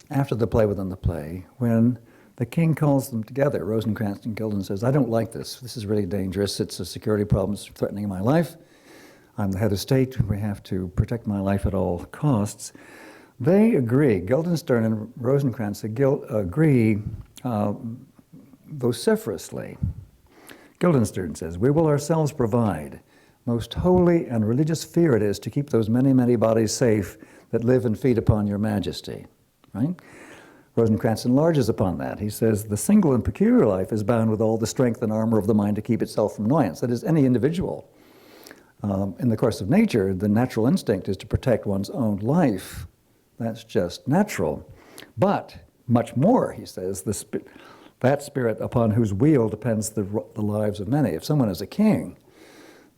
after the play within the play, when the king calls them together. Rosencrantz and Guildenstern says, "I don't like this. This is really dangerous. It's a security problem. It's threatening my life. I'm the head of state. We have to protect my life at all costs." They agree. Guildenstern and Rosencrantz agree vociferously. Guildenstern says, "We will ourselves provide. Most holy and religious fear it is to keep those many, many bodies safe that live and feed upon your majesty." Right? Rosencrantz enlarges upon that. He says, "The single and peculiar life is bound with all the strength and armor of the mind to keep itself from annoyance." That is, any individual. In the course of nature, the natural instinct is to protect one's own life. That's just natural. But much more, he says, that spirit upon whose wheel depends the lives of many. If someone is a king,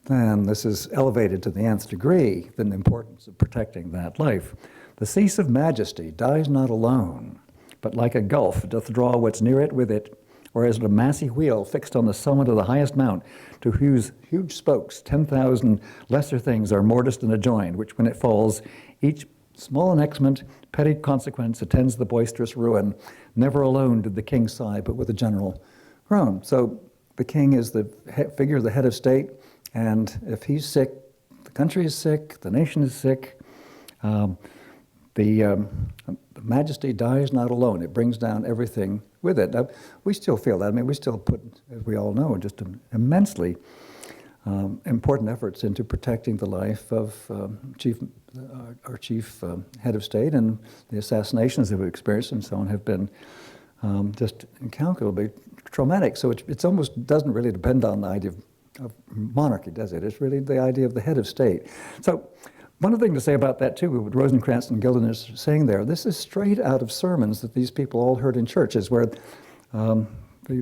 then this is elevated to the nth degree, the importance of protecting that life. "The cease of majesty dies not alone, but like a gulf doth draw what's near it with it, or as a massy wheel fixed on the summit of the highest mount, to whose huge spokes 10,000 lesser things are morticed and adjoined, which when it falls, each small annexment, petty consequence attends the boisterous ruin. Never alone did the king sigh, but with a general groan." So the king is the figure, the head of state, and if he's sick, the country is sick, the nation is sick. The majesty dies not alone. It brings down everything with it. Now, we still feel that. I mean, we still put, as we all know, just immensely important efforts into protecting the life of our chief head of state, and the assassinations that we've experienced and so on have been just incalculably traumatic. So it almost doesn't really depend on the idea of monarchy, does it? It's really the idea of the head of state. So one other thing to say about that, too, what Rosencrantz and Guildenstern are saying there, this is straight out of sermons that these people all heard in churches, where the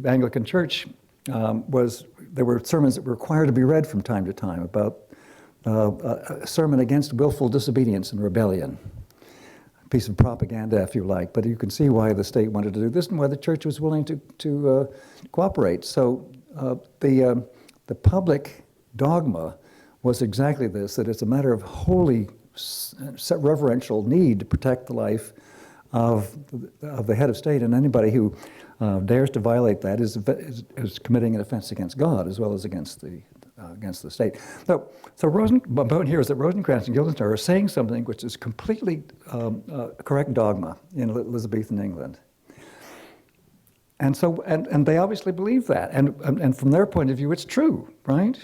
Anglican Church there were sermons that were required to be read from time to time about a sermon against willful disobedience and rebellion. A piece of propaganda, if you like, but you can see why the state wanted to do this and why the church was willing to cooperate. So the public dogma was exactly this, that it's a matter of holy, reverential need to protect the life of the head of state, and anybody who dares to violate that is committing an offense against God as well as against the state. So the point here is that Rosencrantz and Guildenstern are saying something which is completely correct dogma in Elizabethan England. And so, and they obviously believe that, and from their point of view, it's true, right?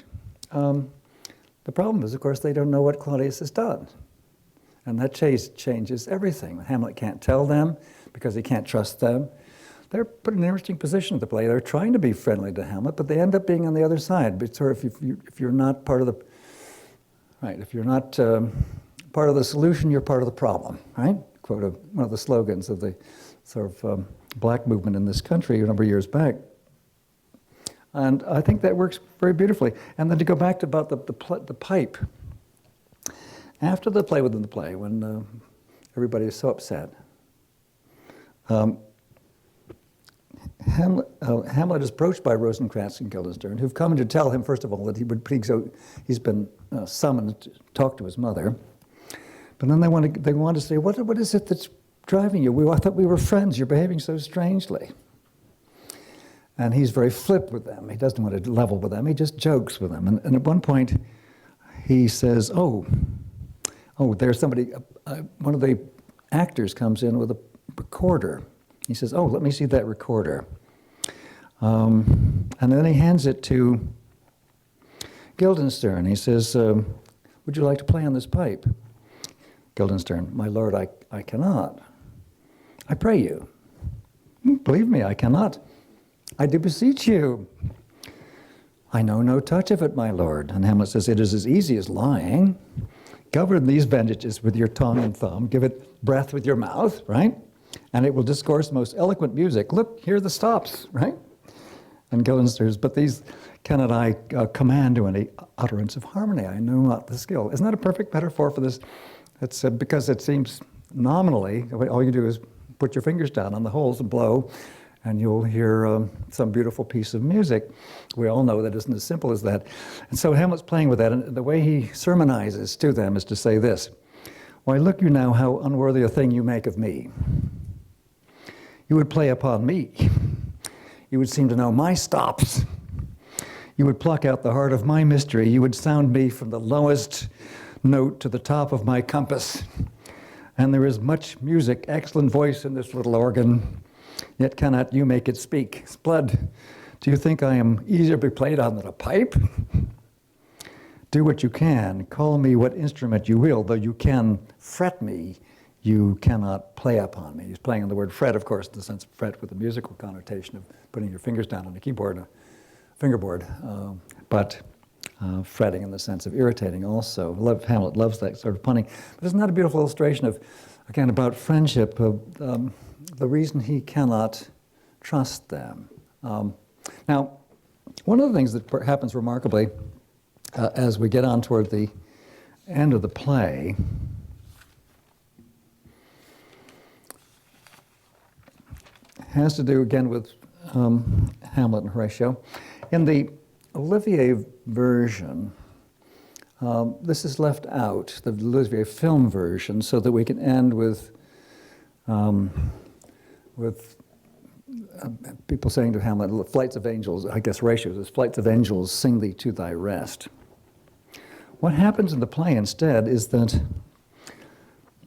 The problem is, of course, they don't know what Claudius has done, and that changes everything. Hamlet can't tell them because he can't trust them. They're put in an interesting position to play. They're trying to be friendly to Hamlet, but they end up being on the other side. But sort of, if you're not part of the if you're not part of the solution, you're part of the problem, right? Quote of one of the slogans of the sort of black movement in this country a number of years back. And I think that works very beautifully. And then to go back to about the pipe, after the play within the play, when everybody is so upset, Hamlet is approached by Rosencrantz and Guildenstern, who've come to tell him, first of all, that he's been summoned to talk to his mother. But then they want to say, what is it that's driving you? I thought we were friends. You're behaving so strangely. And he's very flip with them. He doesn't want to level with them. He just jokes with them. And at one point, he says, oh, there's somebody, one of the actors comes in with a recorder. He says, oh, let me see that recorder. And then he hands it to Guildenstern. He says, would you like to play on this pipe? Guildenstern, my lord, I cannot. I pray you. Believe me, I cannot. I do beseech you. I know no touch of it, my lord. And Hamlet says, it is as easy as lying. Govern these bandages with your tongue and thumb. Give it breath with your mouth, right? And it will discourse most eloquent music. Look, here are the stops, right? And Guildenstern says, but these cannot I command to any utterance of harmony. I know not the skill. Isn't that a perfect metaphor for this? It's because it seems nominally, all you do is put your fingers down on the holes and blow, and you'll hear some beautiful piece of music. We all know that isn't as simple as that. And so Hamlet's playing with that, and the way he sermonizes to them is to say this, why, look you now how unworthy a thing you make of me. You would play upon me. You would seem to know my stops. You would pluck out the heart of my mystery. You would sound me from the lowest note to the top of my compass. And there is much music, excellent voice in this little organ, yet cannot you make it speak. Blood, do you think I am easier to be played on than a pipe? Do what you can. Call me what instrument you will, though you can fret me, you cannot play upon me. He's playing on the word fret, of course, in the sense of fret with the musical connotation of putting your fingers down on a keyboard, a fingerboard, but fretting in the sense of irritating also. Hamlet loves that sort of punning. But isn't that a beautiful illustration of, again, about friendship, the reason he cannot trust them. Now, one of the things that happens remarkably as we get on toward the end of the play has to do again with Hamlet and Horatio. In the Olivier version, this is left out, the Olivier film version, so that we can end with people saying to Hamlet, flights of angels, I guess Horatio says, flights of angels sing thee to thy rest. What happens in the play instead is that it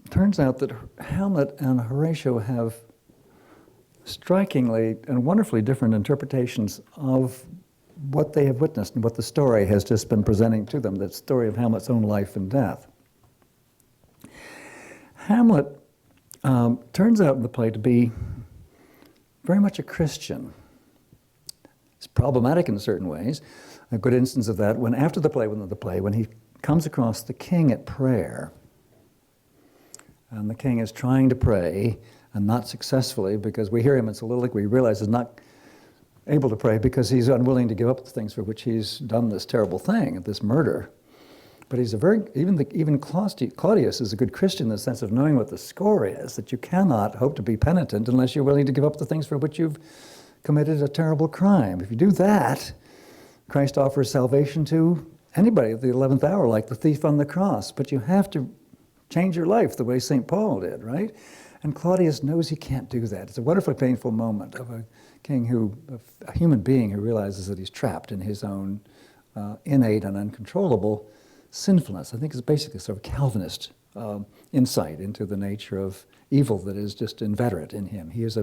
turns out that Hamlet and Horatio have strikingly and wonderfully different interpretations of what they have witnessed and what the story has just been presenting to them, the story of Hamlet's own life and death. Hamlet turns out in the play to be very much a Christian. It's problematic in certain ways. A good instance of that, when he comes across the king at prayer, and the king is trying to pray, and not successfully, because we hear him in soliloquy, we realize he's not able to pray because he's unwilling to give up the things for which he's done this terrible thing, this murder. But he's even Claudius is a good Christian in the sense of knowing what the score is, that you cannot hope to be penitent unless you're willing to give up the things for which you've committed a terrible crime. If you do that, Christ offers salvation to anybody at the 11th hour, like the thief on the cross. But you have to change your life the way St. Paul did, right? And Claudius knows he can't do that. It's a wonderfully painful moment of a king a human being who realizes that he's trapped in his own innate and uncontrollable sinfulness. I think it's basically sort of Calvinist insight into the nature of evil that is just inveterate in him. He is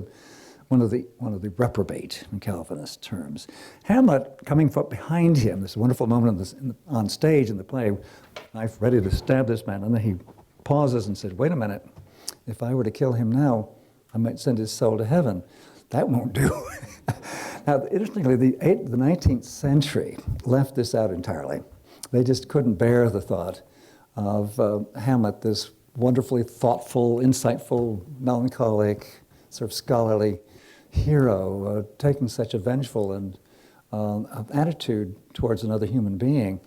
one of the reprobate in Calvinist terms. Hamlet, coming behind him, this wonderful moment on stage in the play, knife ready to stab this man, and then he pauses and says, wait a minute, if I were to kill him now, I might send his soul to heaven. That won't do. Now, interestingly, the 19th century left this out entirely. They just couldn't bear the thought of Hamlet, this wonderfully thoughtful, insightful, melancholic, sort of scholarly hero, taking such a vengeful and attitude towards another human being.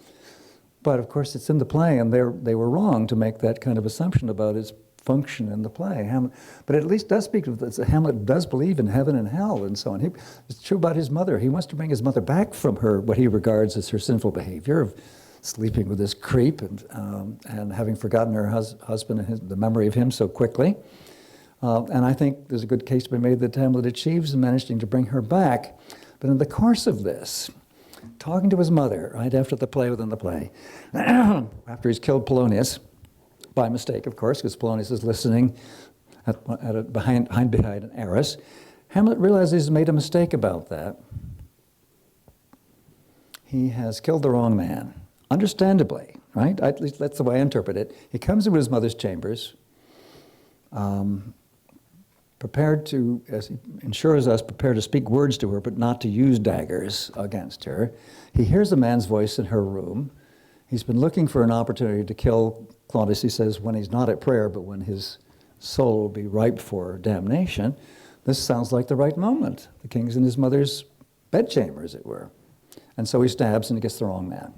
But of course, it's in the play, and they were wrong to make that kind of assumption about his function in the play. But it at least does speak of this. Hamlet does believe in heaven and hell and so on. It's true about his mother. He wants to bring his mother back from her, what he regards as her sinful behavior of sleeping with this creep and having forgotten her husband and the memory of him so quickly. And I think there's a good case to be made that Hamlet achieves in managing to bring her back. But in the course of this, talking to his mother, right after the play, within the play, after he's killed Polonius, by mistake, of course, because Polonius is listening behind an arras, Hamlet realizes he's made a mistake about that. He has killed the wrong man, understandably, right? At least that's the way I interpret it. He comes into his mother's chambers, prepared to, as he ensures us, prepared to speak words to her, but not to use daggers against her. He hears a man's voice in her room. He's been looking for an opportunity to kill Claudius, he says, when he's not at prayer, but when his soul will be ripe for damnation. This sounds like the right moment. The king's in his mother's bedchamber, as it were. And so he stabs and he gets the wrong man.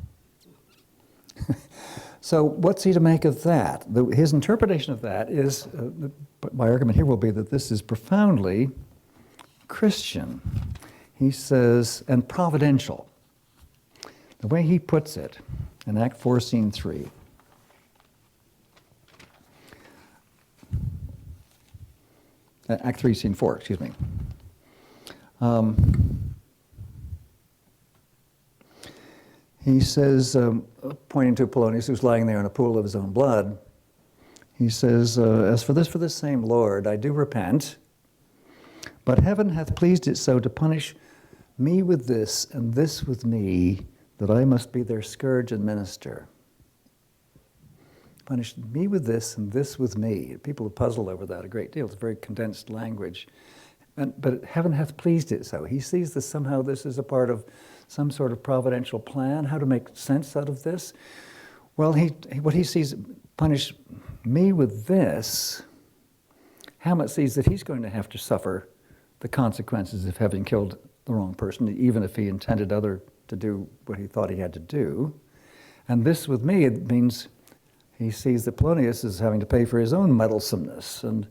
So what's he to make of that? His interpretation of that is, my argument here will be that this is profoundly Christian. He says, and providential. The way he puts it in Act 4, Scene 3. Act 3, Scene 4, excuse me. He says, pointing to Polonius, who's lying there in a pool of his own blood, he says, as for this same Lord, I do repent, but heaven hath pleased it so to punish me with this and this with me, that I must be their scourge and minister. Punish me with this and this with me. People have puzzled over that a great deal. It's very condensed language. But heaven hath pleased it so. He sees that somehow this is a part of some sort of providential plan, how to make sense out of this. Well, what he sees, punish me with this, Hamlet sees that he's going to have to suffer the consequences of having killed the wrong person, even if he intended to do what he thought he had to do. And this with me, it means he sees that Polonius is having to pay for his own meddlesomeness, and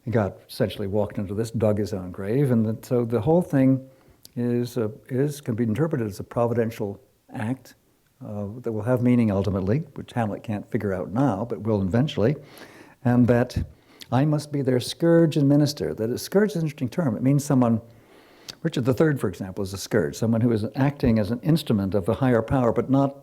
he got essentially walked into this, dug his own grave, and so the whole thing can be interpreted as a providential act that will have meaning ultimately, which Hamlet can't figure out now, but will eventually, and that I must be their scourge and minister. That a scourge is an interesting term. It means someone, Richard III, for example, is a scourge, someone who is acting as an instrument of a higher power, but not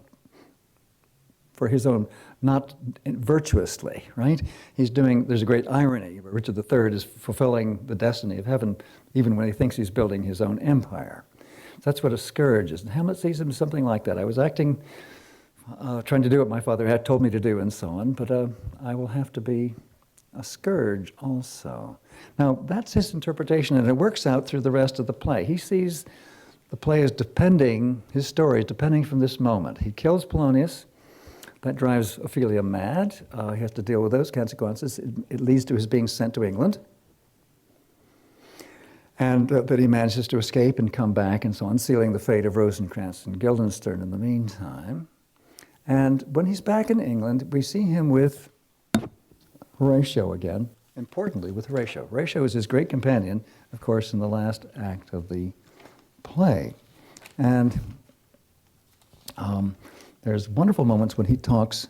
for his own, not virtuously, right? There's a great irony. Richard III is fulfilling the destiny of heaven even when he thinks he's building his own empire. So that's what a scourge is. And Hamlet sees him as something like that. I was acting, trying to do what my father had told me to do and so on, but I will have to be a scourge also. Now, that's his interpretation, and it works out through the rest of the play. He sees the play as his story is depending from this moment. He kills Polonius. That drives Ophelia mad. He has to deal with those consequences. It leads to his being sent to England. And that he manages to escape and come back and so on, sealing the fate of Rosencrantz and Guildenstern in the meantime. And when he's back in England, we see him with Horatio again, importantly with Horatio. Horatio is his great companion, of course, in the last act of the play. And there's wonderful moments when he talks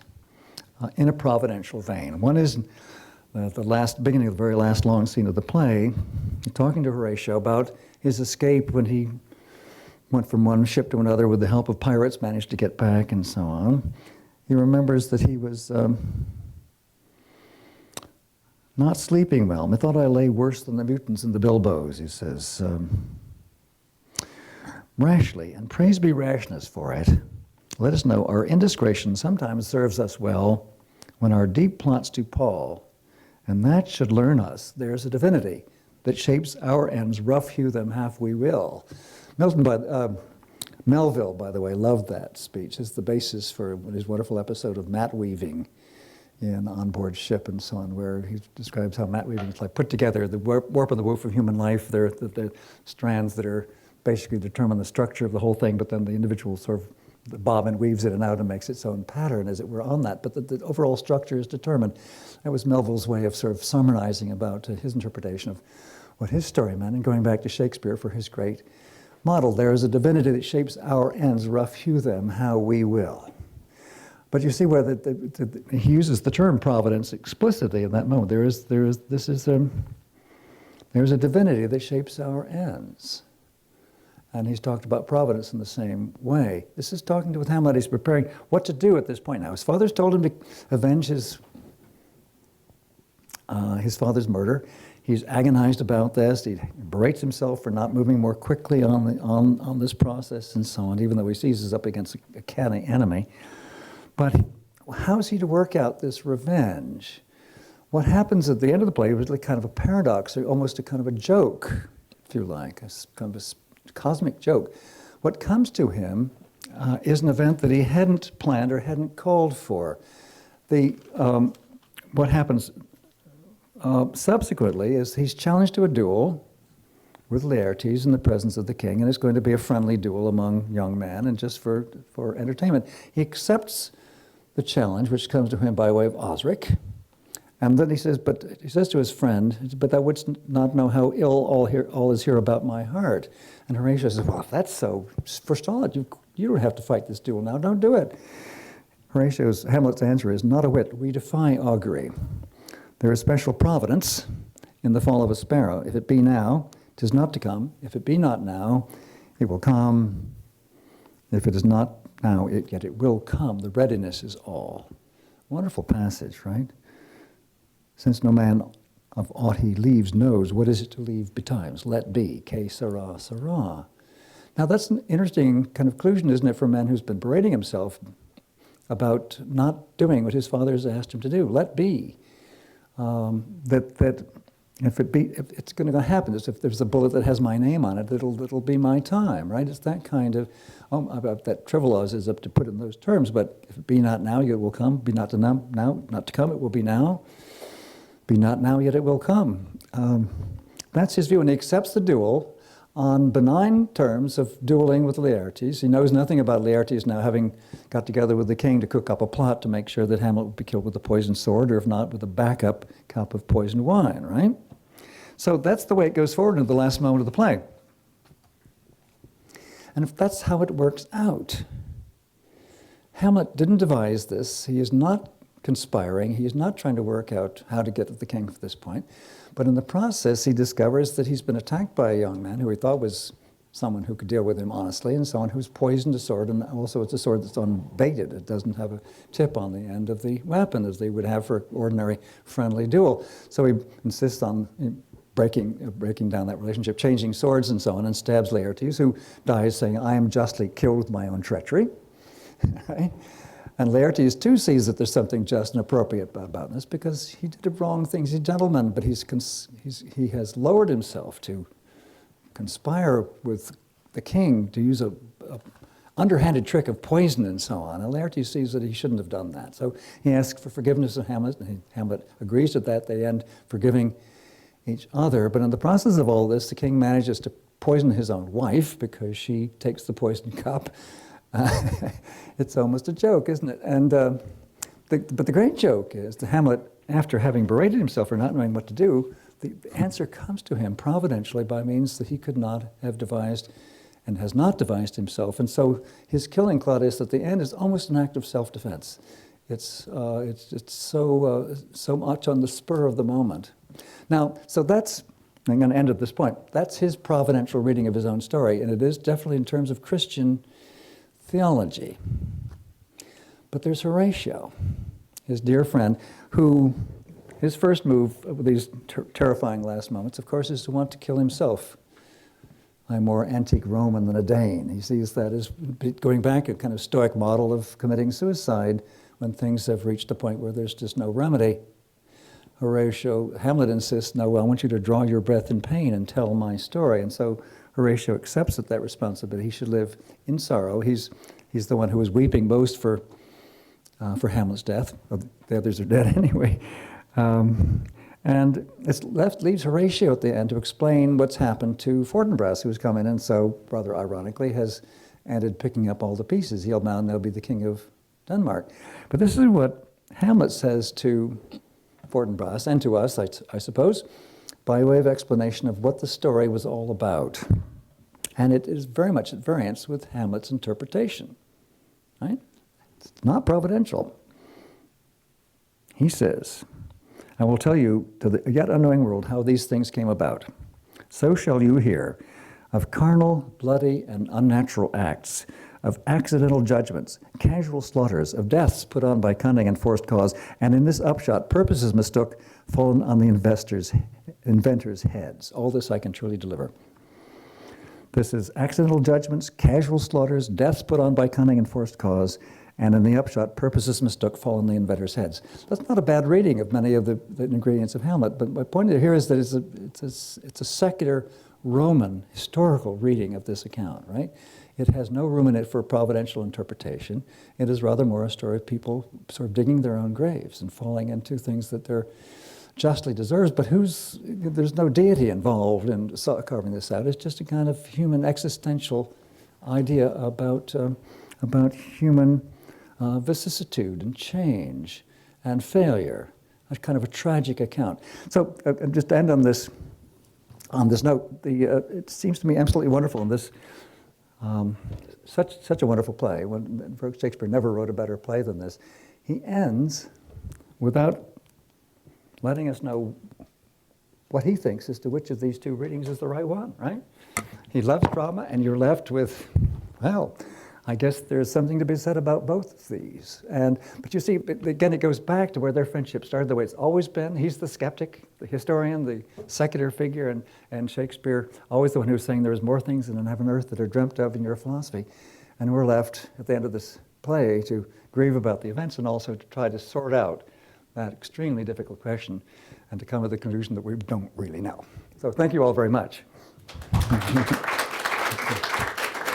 in a providential vein. One is the beginning of the very last long scene of the play, talking to Horatio about his escape when he went from one ship to another with the help of pirates, managed to get back and so on. He remembers that he was not sleeping well. Methought I lay worse than the mutants and the bilboes, he says. Rashly, and praise be rashness for it, let us know our indiscretion sometimes serves us well when our deep plots do pall, and that should learn us there's a divinity that shapes our ends, rough hew them half we will. Melville, by the way, loved that speech. It's the basis for his wonderful episode of mat weaving in On Board Ship and so on, where he describes how mat weaving is like put together, the warp and the woof of human life. They're the strands that are basically determine the structure of the whole thing, but then the individual sort of the bobbin weaves in and out and makes its own pattern, as it were, on that. But the overall structure is determined. That was Melville's way of sort of summarizing about his interpretation of what his story meant, and going back to Shakespeare for his great model. There is a divinity that shapes our ends, rough hew them how we will. But you see where he uses the term providence explicitly in that moment. There's a divinity that shapes our ends. And he's talked about providence in the same way. This is talking to with Hamlet. He's preparing what to do at this point now. His father's told him to avenge his father's murder. He's agonized about this. He berates himself for not moving more quickly on this process and so on, even though he sees he's up against a canny enemy. But how's he to work out this revenge? What happens at the end of the play was like kind of a paradox, or almost a kind of a joke, if you like, kind of a cosmic joke. What comes to him is an event that he hadn't planned or hadn't called for. What happens subsequently is he's challenged to a duel with Laertes in the presence of the king, and it's going to be a friendly duel among young men and just for entertainment. He accepts the challenge, which comes to him by way of Osric, and then he says to his friend, "But thou wouldst not know how ill all is here about my heart." And Horatio says, "Well, if that's so, forestall it. You don't have to fight this duel now. Don't do it." Hamlet's answer is, "Not a whit. We defy augury. There is special providence in the fall of a sparrow. If it be now, 'tis not to come. If it be not now, it will come. If it is not now, yet it will come. The readiness is all." Wonderful passage, right? Since no man of aught he leaves knows, what is it to leave betimes? Let be, que sera, sera. Now that's an interesting kind of conclusion, isn't it, for a man who's been berating himself about not doing what his father has asked him to do. Let be. That if it's going to happen, is if there's a bullet that has my name on it, it'll be my time, right? It's that kind of, about that trivialize is up to put in those terms, but if it be not now, yet it will come. Be not to now, not to come, it will be now. Be not now, yet it will come. That's his view, and he accepts the duel on benign terms of dueling with Laertes. He knows nothing about Laertes now having got together with the king to cook up a plot to make sure that Hamlet would be killed with a poisoned sword, or if not, with a backup cup of poisoned wine, right? So that's the way it goes forward into the last moment of the play. And if that's how it works out, Hamlet didn't devise this. He is not conspiring. He is not trying to work out how to get at the king at this point. But in the process, he discovers that he's been attacked by a young man who he thought was someone who could deal with him honestly, and someone who's poisoned a sword, and also it's a sword that's unbaited. It doesn't have a tip on the end of the weapon, as they would have for ordinary friendly duel. So he insists on breaking down that relationship, changing swords and so on, and stabs Laertes, who dies saying, "I am justly killed with my own treachery." Right? And Laertes, too, sees that there's something just and appropriate about this, because he did the wrong things. He's a gentleman, but he has lowered himself to conspire with the king to use a underhanded trick of poison and so on. And Laertes sees that he shouldn't have done that. So he asks for forgiveness of Hamlet, and Hamlet agrees to that. They end forgiving each other. But in the process of all this, the king manages to poison his own wife because she takes the poisoned cup. It's almost a joke, isn't it? And but the great joke is that Hamlet, after having berated himself for not knowing what to do, the answer comes to him providentially by means that he could not have devised and has not devised himself. And so his killing, Claudius, at the end is almost an act of self-defense. It's so much on the spur of the moment. Now, so that's, I'm going to end at this point. That's his providential reading of his own story, and it is definitely in terms of Christian theology. But there's Horatio, his dear friend, who his first move with these terrifying last moments, of course, is to want to kill himself. I'm more antique Roman than a Dane. He sees that as going back, a kind of Stoic model of committing suicide when things have reached a point where there's just no remedy. Hamlet insists, no, I want you to draw your breath in pain and tell my story. And so Horatio accepts that responsibility. He should live in sorrow. He's the one who was weeping most for Hamlet's death. The others are dead anyway. And leaves Horatio at the end to explain what's happened to Fortinbras, who's come in and so, rather ironically, has ended picking up all the pieces. He'll now be the king of Denmark. But this is what Hamlet says to Fortinbras, and to us, I suppose, by way of explanation of what the story was all about. And it is very much at variance with Hamlet's interpretation, right? It's not providential. He says, "I will tell you to the yet unknowing world how these things came about. So shall you hear of carnal, bloody, and unnatural acts, of accidental judgments, casual slaughters, of deaths put on by cunning and forced cause, and in this upshot purposes mistook fallen on the inventors' heads. All this I can truly deliver." This is accidental judgments, casual slaughters, deaths put on by cunning and forced cause, and in the upshot, purposes mistook fall on the inventors' heads. That's not a bad reading of many of the ingredients of Hamlet, but my point here is that it's a secular Roman historical reading of this account, right? It has no room in it for providential interpretation. It is rather more a story of people sort of digging their own graves and falling into things that they're justly deserves, but there's no deity involved in carving this out. It's just a kind of human existential idea about human vicissitude and change and failure. That's kind of a tragic account. So just to end on this note, it seems to me absolutely wonderful in this such a wonderful play. Shakespeare never wrote a better play than this. He ends without letting us know what he thinks as to which of these two readings is the right one, right? He loves drama, and you're left with, well, I guess there's something to be said about both of these. But you see, again, it goes back to where their friendship started, the way it's always been. He's the skeptic, the historian, the secular figure, and Shakespeare, always the one who's saying there's more things in heaven and earth that are dreamt of in your philosophy. And we're left at the end of this play to grieve about the events and also to try to sort out that extremely difficult question and to come to the conclusion that we don't really know. So thank you all very much.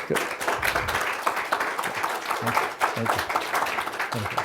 Good. Thank you.